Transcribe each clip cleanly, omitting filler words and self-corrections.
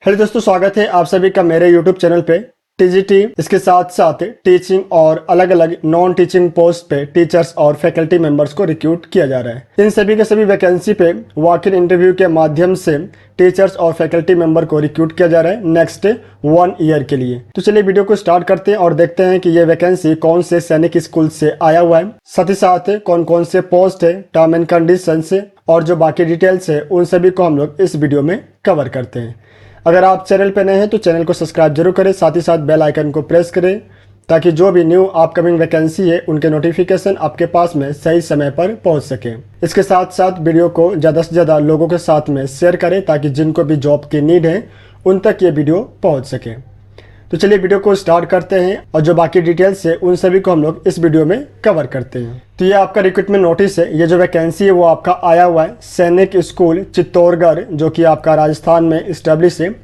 Hello दोस्तों, स्वागत है आप सभी का मेरे यूट्यूब चैनल पे। टीजीटी इसके साथ साथ टीचिंग और अलग अलग नॉन टीचिंग पोस्ट पे टीचर्स और फैकल्टी मेंबर्स को रिक्रूट किया जा रहा है। इन सभी के सभी वैकेंसी पे वॉक इन इंटरव्यू के माध्यम से टीचर्स और फैकल्टी मेंबर को रिक्रूट किया जा रहा है नेक्स्ट 1 ईयर के लिए। तो चलिए वीडियो को स्टार्ट करते हैं और देखते हैं कि ये वैकेंसी कौन से सैनिक स्कूल से आया हुआ है, साथ ही साथ कौन कौन से पोस्ट है, टर्म एंड कंडीशन से और जो बाकी डिटेल्स है उन सभी को हम लोग इस वीडियो में कवर करते हैं। अगर आप चैनल पर नए हैं तो चैनल को सब्सक्राइब जरूर करें, साथ ही साथ बेल आइकन को प्रेस करें ताकि जो भी न्यू अपकमिंग वैकेंसी है उनके नोटिफिकेशन आपके पास में सही समय पर पहुंच सके। इसके साथ साथ वीडियो को ज़्यादा से ज़्यादा लोगों के साथ में शेयर करें ताकि जिनको भी जॉब की नीड है उन तक ये वीडियो पहुँच सके। तो चलिए वीडियो को स्टार्ट करते हैं और जो बाकी डिटेल्स है उन सभी को हम लोग इस वीडियो में कवर करते हैं। तो ये आपका रिक्रूटमेंट नोटिस है। ये जो वैकेंसी है वो आपका आया हुआ है सैनिक स्कूल चित्तौड़गढ़, जो कि आपका राजस्थान में इस्टेब्लिश है।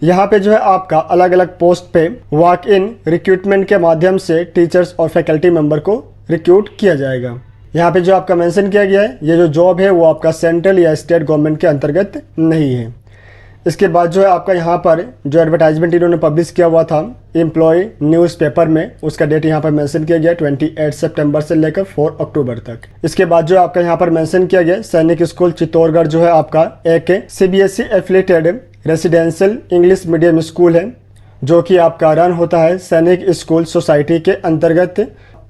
यहाँ पे जो है आपका अलग अलग पोस्ट पे वॉक इन रिक्रूटमेंट के माध्यम से टीचर्स और फैकल्टी मेंबर को रिक्रूट किया जाएगा। यहाँ पे जो आपका मेंशन किया गया है, ये जो जॉब है वो आपका सेंट्रल या स्टेट गवर्नमेंट के अंतर्गत नहीं है। इसके बाद जो है आपका यहाँ पर जो एडवर्टाइजमेंट इन्होंने पब्लिश किया हुआ था एम्प्लॉय न्यूज़पेपर में, उसका डेट यहाँ पर मेंशन किया गया 28 सितंबर से लेकर 4 अक्टूबर तक। इसके बाद जो आपका यहाँ पर मेंशन किया गया सैनिक स्कूल चित्तौड़गढ़ जो है आपका एक CBSE affiliated residential English medium school है, जो कि आपका रन होता है सैनिक स्कूल सोसाइटी के अंतर्गत।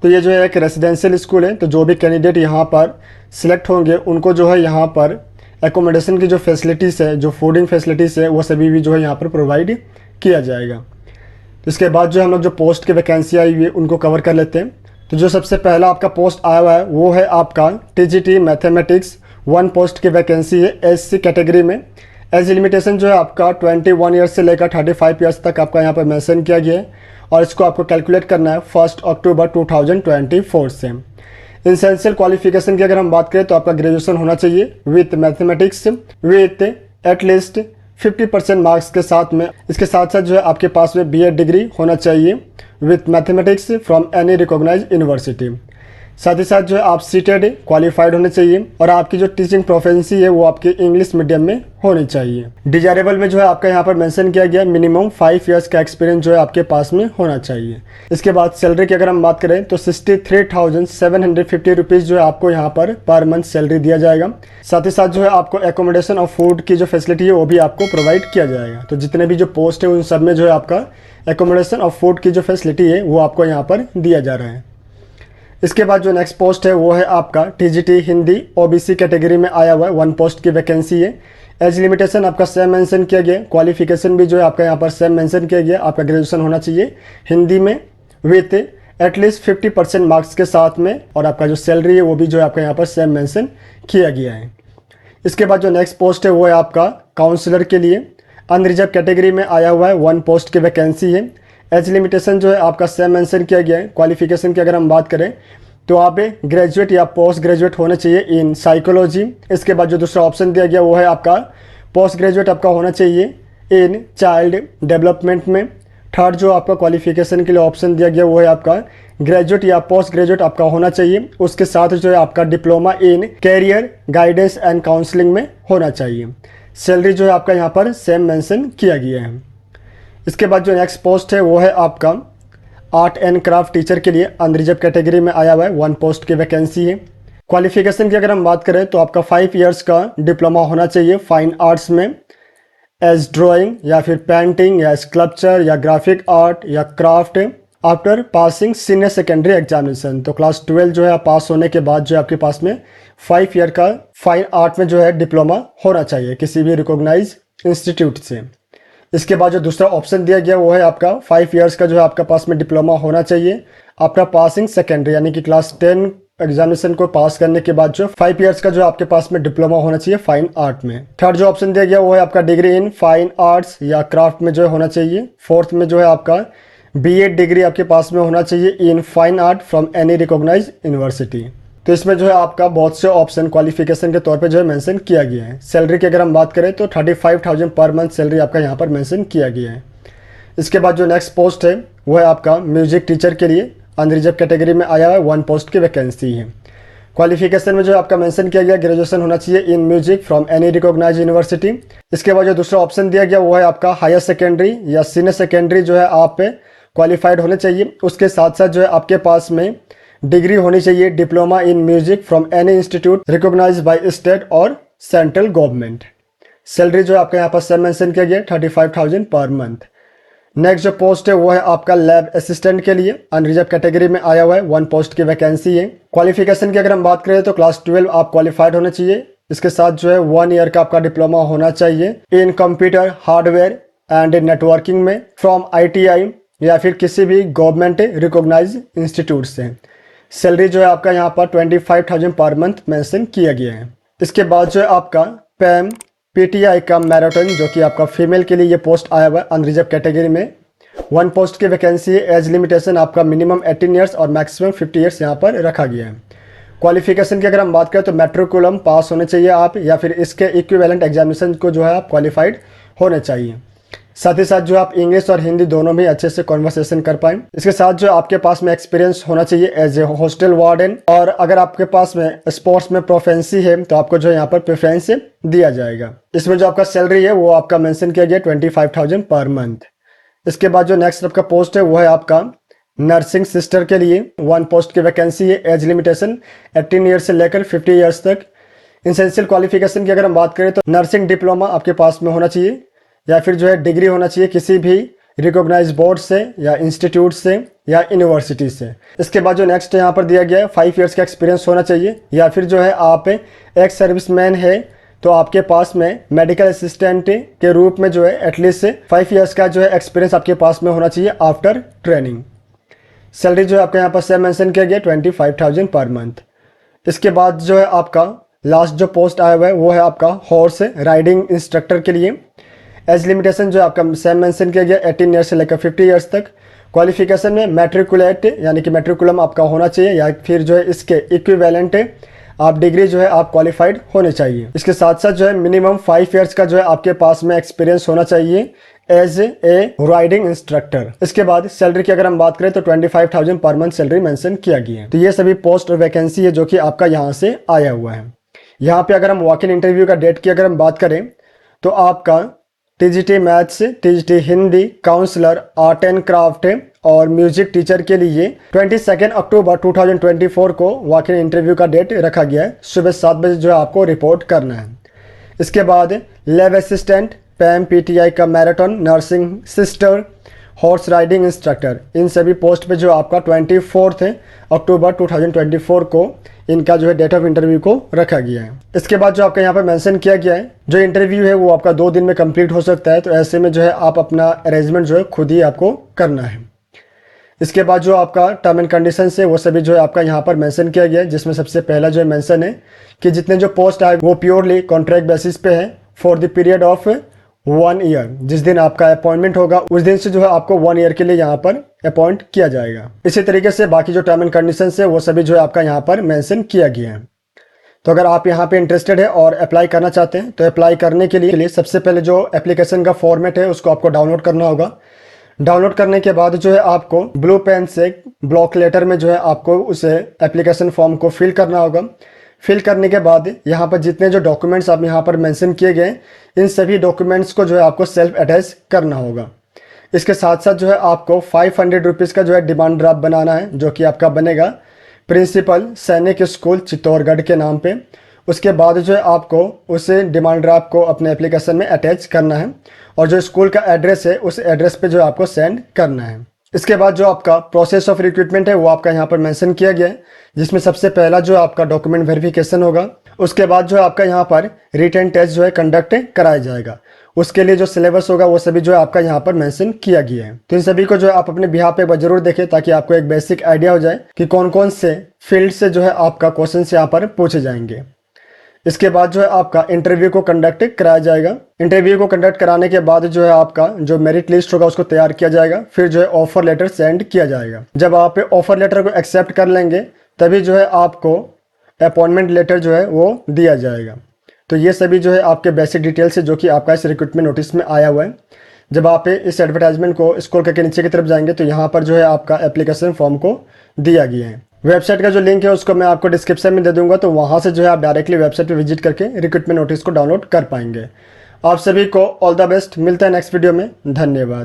तो ये जो है एक रेसिडेंशियल स्कूल है। तो जो भी कैंडिडेट यहाँ पर सिलेक्ट होंगे उनको जो है यहाँ पर एकोमोडेशन की जो फैसिलिटीज़ है, जो फूडिंग फैसिलिटीज़ है, वो सभी भी जो है यहाँ पर प्रोवाइड किया जाएगा। तो इसके बाद जो हम लोग जो पोस्ट की वैकेंसी आई हुई है उनको कवर कर लेते हैं। तो जो सबसे पहला आपका पोस्ट आया हुआ है वो है आपका TGT मैथमेटिक्स 1 पोस्ट की वैकेंसी है SC कैटेगरी में। एज लिमिटेशन जो है आपका 21 ईयर्स से लेकर 35 ईयर्स तक आपका यहाँ पर मेंशन किया गया है और इसको आपको कैलकुलेट करना है 1 अक्टूबर 2024 से। इंसेंशियल क्वालिफिकेशन की अगर हम बात करें तो आपका ग्रेजुएशन होना चाहिए with mathematics with at least 50% marks के साथ में। इसके साथ साथ जो है आपके पास में BEd डिग्री होना चाहिए with mathematics from any recognised university. साथ ही साथ जो है आप सीटेड क्वालिफाइड होने चाहिए और आपकी जो टीचिंग प्रोफेंसी है वो आपके इंग्लिश मीडियम में होनी चाहिए। डिजायरेबल में जो है आपका यहाँ पर मेंशन किया गया मिनिमम 5 इयर्स का एक्सपीरियंस जो है आपके पास में होना चाहिए। इसके बाद सैलरी की अगर हम बात करें तो 63,750 रुपीज़ जो है आपको यहाँ पर मंथ सैलरी दिया जाएगा। साथ ही साथ जो है आपको एकोमोडेशन और फूड की जो फैसिलिटी है वो भी आपको प्रोवाइड किया जाएगा। तो जितने भी जो पोस्ट है उन सब में जो है आपका एकोमोडेशन और फूड की जो फैसिलिटी है वो आपको यहाँ पर दिया जा रहा है। इसके बाद जो नेक्स्ट पोस्ट है वो है आपका TGT हिंदी OBC कैटेगरी में आया हुआ है 1 पोस्ट की वैकेंसी है। एज लिमिटेशन आपका सेम मेंशन किया गया, क्वालिफिकेशन भी जो है आपका यहाँ पर सेम मेंशन किया गया। आपका ग्रेजुएशन होना चाहिए हिंदी में विथ एटलीस्ट 50% मार्क्स के साथ में और आपका जो सैलरी है वो भी जो है आपका यहाँ पर सेम मेंशन किया गया है। इसके बाद जो नेक्स्ट पोस्ट है वो है आपका काउंसलर के लिए अनरिजर्व कैटेगरी में आया हुआ है 1 पोस्ट की वैकेंसी है। एज लिमिटेशन जो है आपका सेम मेंशन किया गया है। क्वालिफिकेशन की अगर हम बात करें तो आप ग्रेजुएट या पोस्ट ग्रेजुएट होना चाहिए इन साइकोलॉजी। इसके बाद जो दूसरा ऑप्शन दिया गया वो है आपका पोस्ट ग्रेजुएट आपका होना चाहिए इन चाइल्ड डेवलपमेंट में। थर्ड जो आपका क्वालिफिकेशन के लिए ऑप्शन दिया गया वो है आपका ग्रेजुएट या पोस्ट ग्रेजुएट आपका होना चाहिए। उसके साथ जो है आपका diploma in career guidance and counselling में होना चाहिए। सैलरी जो है आपका यहाँ पर सेम मेंशन किया गया है। इसके बाद जो नेक्स्ट पोस्ट है वो है आपका आर्ट एंड क्राफ्ट टीचर के लिए अनरिजर्व कैटेगरी में आया हुआ है 1 पोस्ट की वैकेंसी है। क्वालिफिकेशन की अगर हम बात करें तो आपका 5 इयर्स का डिप्लोमा होना चाहिए फाइन आर्ट्स में एज ड्राइंग या फिर पेंटिंग या स्कल्पचर या ग्राफिक आर्ट या craft after passing senior secondary examination. तो क्लास 12 जो है पास होने के बाद जो है आपके पास में 5 ईयर का फाइन आर्ट में जो है डिप्लोमा होना चाहिए किसी भी रिकॉग्नाइज इंस्टीट्यूट से। इसके बाद जो दूसरा ऑप्शन दिया गया वो है आपका 5 इयर्स का जो है आपका पास में डिप्लोमा होना चाहिए आफ्टर पासिंग सेकेंडरी, यानी कि क्लास 10 एग्जामिनेशन को पास करने के बाद जो 5 इयर्स का जो आपके पास में डिप्लोमा होना चाहिए फाइन आर्ट में। थर्ड जो ऑप्शन दिया गया वो है आपका डिग्री इन फाइन आर्ट्स या क्राफ्ट में जो है होना चाहिए। फोर्थ में जो है आपका BEd डिग्री आपके पास में होना चाहिए in fine art from any recognised university. तो इसमें जो है आपका बहुत से ऑप्शन क्वालिफिकेशन के तौर पे जो है मेंशन किया गया है। सैलरी की अगर हम बात करें तो 35,000 पर मंथ सैलरी आपका यहाँ पर मेंशन किया गया है। इसके बाद जो नेक्स्ट पोस्ट है वो है आपका म्यूजिक टीचर के लिए अनरिजर्व कैटेगरी में आया हुआ 1 पोस्ट की वैकेंसी है। क्वालिफिकेशन में जो आपका मेंशन किया गया ग्रेजुएशन होना चाहिए in music from any recognised university. इसके बाद जो दूसरा ऑप्शन दिया गया वो है आपका हायर सेकेंडरी या सीनियर सेकेंडरी जो है आप क्वालिफाइड होने चाहिए। उसके साथ साथ जो है आपके पास में डिग्री होनी चाहिए diploma in music from any institute recognised by state और सेंट्रल गवर्नमेंट। सैलरी जो आपका यहाँ पर सब मेंशन किया गया 35,000 पर मंथ। नेक्स्ट जो पोस्ट है वो है आपका लैब असिस्टेंट के लिए अनरिजर्व कैटेगरी में आया हुआ है, 1 पोस्ट की वैकेंसी है। क्वालिफिकेशन की अगर हम बात करें तो क्लास 12 आप क्वालिफाइड होने चाहिए। इसके साथ जो है 1 ईयर का आपका डिप्लोमा होना चाहिए इन कंप्यूटर हार्डवेयर एंड नेटवर्किंग में फ्रॉम ITI या फिर किसी भी गवर्नमेंट रिकॉग्नाइज इंस्टीट्यूट से। सैलरी जो है आपका यहाँ पर 25,000 पर मंथ मेंशन किया गया है। इसके बाद जो है आपका पैम PTI का मैराथन जो कि आपका फीमेल के लिए ये पोस्ट आया हुआ है अनरिजर्व कैटेगरी में, 1 पोस्ट की वैकेंसी है। एज लिमिटेशन आपका मिनिमम 18 ईयर्स और मैक्सिमम 50 ईयर्स यहाँ पर रखा गया है। क्वालिफिकेशन की अगर हम बात करें तो मैट्रिकुलम पास होने चाहिए आप या फिर इसके इक्विवेलेंट एग्जामिनेशन को जो है आप क्वालिफाइड होने चाहिए। साथ ही साथ जो आप इंग्लिश और हिंदी दोनों में अच्छे से कॉन्वर्सेशन कर पाएं। इसके साथ जो आपके पास में एक्सपीरियंस होना चाहिए एज ए हॉस्टल वार्डन, और अगर आपके पास में स्पोर्ट्स में प्रोफेंसी है तो आपको जो यहाँ पर प्रेफरेंस दिया जाएगा। इसमें जो आपका सैलरी है वो आपका मेंशन किया गया 25,000 पर मंथ। इसके बाद जो नेक्स्ट आपका पोस्ट है वो है आपका नर्सिंग सिस्टर के लिए, 1 पोस्ट की वैकेंसी है। एज लिमिटेशन 18 ईयर्स से लेकर 50 ईयर्स तक। एसेंशियल क्वालिफिकेशन की अगर हम बात करें तो नर्सिंग डिप्लोमा आपके पास में होना चाहिए या फिर जो है डिग्री होना चाहिए किसी भी रिकॉग्नाइज बोर्ड से या इंस्टीट्यूट से या यूनिवर्सिटी से। इसके बाद जो नेक्स्ट यहाँ पर दिया गया है 5 ईयर्स का एक्सपीरियंस होना चाहिए या फिर जो है आप एक सर्विसमैन है तो आपके पास में मेडिकल असिस्टेंट के रूप में जो है एटलीस्ट 5 ईयर्स का जो है एक्सपीरियंस आपके पास में होना चाहिए आफ्टर ट्रेनिंग। सैलरी जो है आपका यहाँ पर सेम मेंशन किया गया 25,000 पर मंथ। इसके बाद जो है आपका लास्ट जो पोस्ट आया हुआ है वो है आपका हॉर्स राइडिंग इंस्ट्रक्टर के लिए। एज लिमिटेशन जो आपका सेम मेंशन किया गया 18 ईयर्स से लेकर 50 ईयर्स तक। क्वालिफिकेशन में मैट्रिकुलेट यानी कि मैट्रिकुलम आपका होना चाहिए या फिर जो है इसके इक्विवेलेंट आप डिग्री जो है आप क्वालिफाइड होने चाहिए। इसके साथ साथ जो है मिनिमम 5 ईयर्स का जो है आपके पास में एक्सपीरियंस होना चाहिए एज ए राइडिंग इंस्ट्रक्टर। इसके बाद सैलरी की अगर हम बात करें तो 25,000 पर मंथ सैलरी मेंशन किया गया है। तो ये सभी पोस्ट और वैकेंसी है जो कि आपका यहाँ से आया हुआ है। यहाँ पे अगर हम वॉक इन इंटरव्यू का डेट की अगर हम बात करें तो आपका TGT maths, TGT Hindi, counsellor, art and craft और म्यूजिक टीचर के लिए 22 अक्टूबर 2024 को वॉक इन इंटरव्यू का डेट रखा गया है। सुबह 7 बजे जो है आपको रिपोर्ट करना है। इसके बाद लैब असिस्टेंट, पैम PTI का marathon, nursing sister, horse riding instructor, इन सभी पोस्ट पे जो आपका 24 अक्टूबर 2024 को इनका जो है डेट ऑफ इंटरव्यू को रखा गया है। इसके बाद जो आपका यहाँ पर मेंशन किया गया है जो इंटरव्यू है वो आपका 2 दिन में कंप्लीट हो सकता है। तो ऐसे में जो है आप अपना अरेंजमेंट जो है खुद ही आपको करना है। इसके बाद जो आपका टर्म एंड कंडीशन है वो सभी जो है आपका यहाँ पर मेंशन किया गया है, जिसमें सबसे पहला जो है मेंशन है कि जितने जो पोस्ट आए वो प्योरली कॉन्ट्रैक्ट बेसिस पे है for the period of 1 year. जिस दिन आपका अपॉइंटमेंट होगा उस दिन से जो है आपको 1 ईयर के लिए यहाँ पर अपॉइंट किया जाएगा। इसी तरीके से बाकी जो टर्म एंड कंडीशन है वो सभी जो है आपका यहाँ पर मेंशन किया गया है। तो अगर आप यहाँ पे इंटरेस्टेड है और अप्लाई करना चाहते हैं तो अप्लाई करने के लिए सबसे पहले जो एप्लीकेशन का फॉर्मेट है उसको आपको डाउनलोड करना होगा। डाउनलोड करने के बाद जो है आपको ब्लू पेन से ब्लॉक लेटर में जो है आपको उस एप्लीकेशन फॉर्म को फिल करना होगा। फिल करने के बाद यहाँ पर जितने जो डॉक्यूमेंट्स आप यहाँ पर मेंशन किए गए इन सभी डॉक्यूमेंट्स को जो है आपको सेल्फ अटैच करना होगा। इसके साथ साथ जो है आपको 500 रुपीज़ का जो है डिमांड ड्राफ्ट बनाना है जो कि आपका बनेगा प्रिंसिपल सैनिक स्कूल चित्तौड़गढ़ के नाम पे। उसके बाद जो है आपको उस डिमांड ड्राफ्ट को अपने एप्लीकेशन में अटैच करना है और जो स्कूल का एड्रेस है उस एड्रेस पे जो है आपको सेंड करना है। इसके बाद जो आपका प्रोसेस ऑफ रिक्रूटमेंट है वो आपका यहाँ पर मेंशन किया गया है, जिसमें सबसे पहला जो आपका डॉक्यूमेंट वेरिफिकेशन होगा। उसके बाद जो है आपका यहाँ पर रिटन टेस्ट जो है कंडक्ट कराया जाएगा। उसके लिए जो सिलेबस होगा वो सभी जो है आपका यहाँ पर मेंशन किया गया है। तो इन सभी को जो है आप अपने बिहार पे जरूर देखें ताकि आपको एक बेसिक आइडिया हो जाए कि कौन कौन से फील्ड से जो है आपका क्वेश्चन यहाँ पर पूछे जाएंगे। इसके बाद जो है आपका इंटरव्यू को कंडक्ट कराया जाएगा। इंटरव्यू को कंडक्ट कराने के बाद जो है आपका जो मेरिट लिस्ट होगा उसको तैयार किया जाएगा। फिर जो है ऑफर लेटर सेंड किया जाएगा। जब आप ऑफर लेटर को एक्सेप्ट कर लेंगे तभी जो है आपको अपॉइंटमेंट लेटर जो है वो दिया जाएगा। तो ये सभी जो है आपके बेसिक डिटेल्स है जो कि आपका इस रिक्रूटमेंट नोटिस में आया हुआ है। जब आप इस एडवर्टाइजमेंट को स्क्रॉल करके नीचे की तरफ जाएंगे तो यहाँ पर जो है आपका एप्लीकेशन फॉर्म को दिया गया है। वेबसाइट का जो लिंक है उसको मैं आपको डिस्क्रिप्शन में दे दूंगा, तो वहाँ से जो है आप डायरेक्टली वेबसाइट पे विजिट करके रिक्रूटमेंट नोटिस को डाउनलोड कर पाएंगे। आप सभी को ऑल द बेस्ट, मिलते हैं नेक्स्ट वीडियो में, धन्यवाद।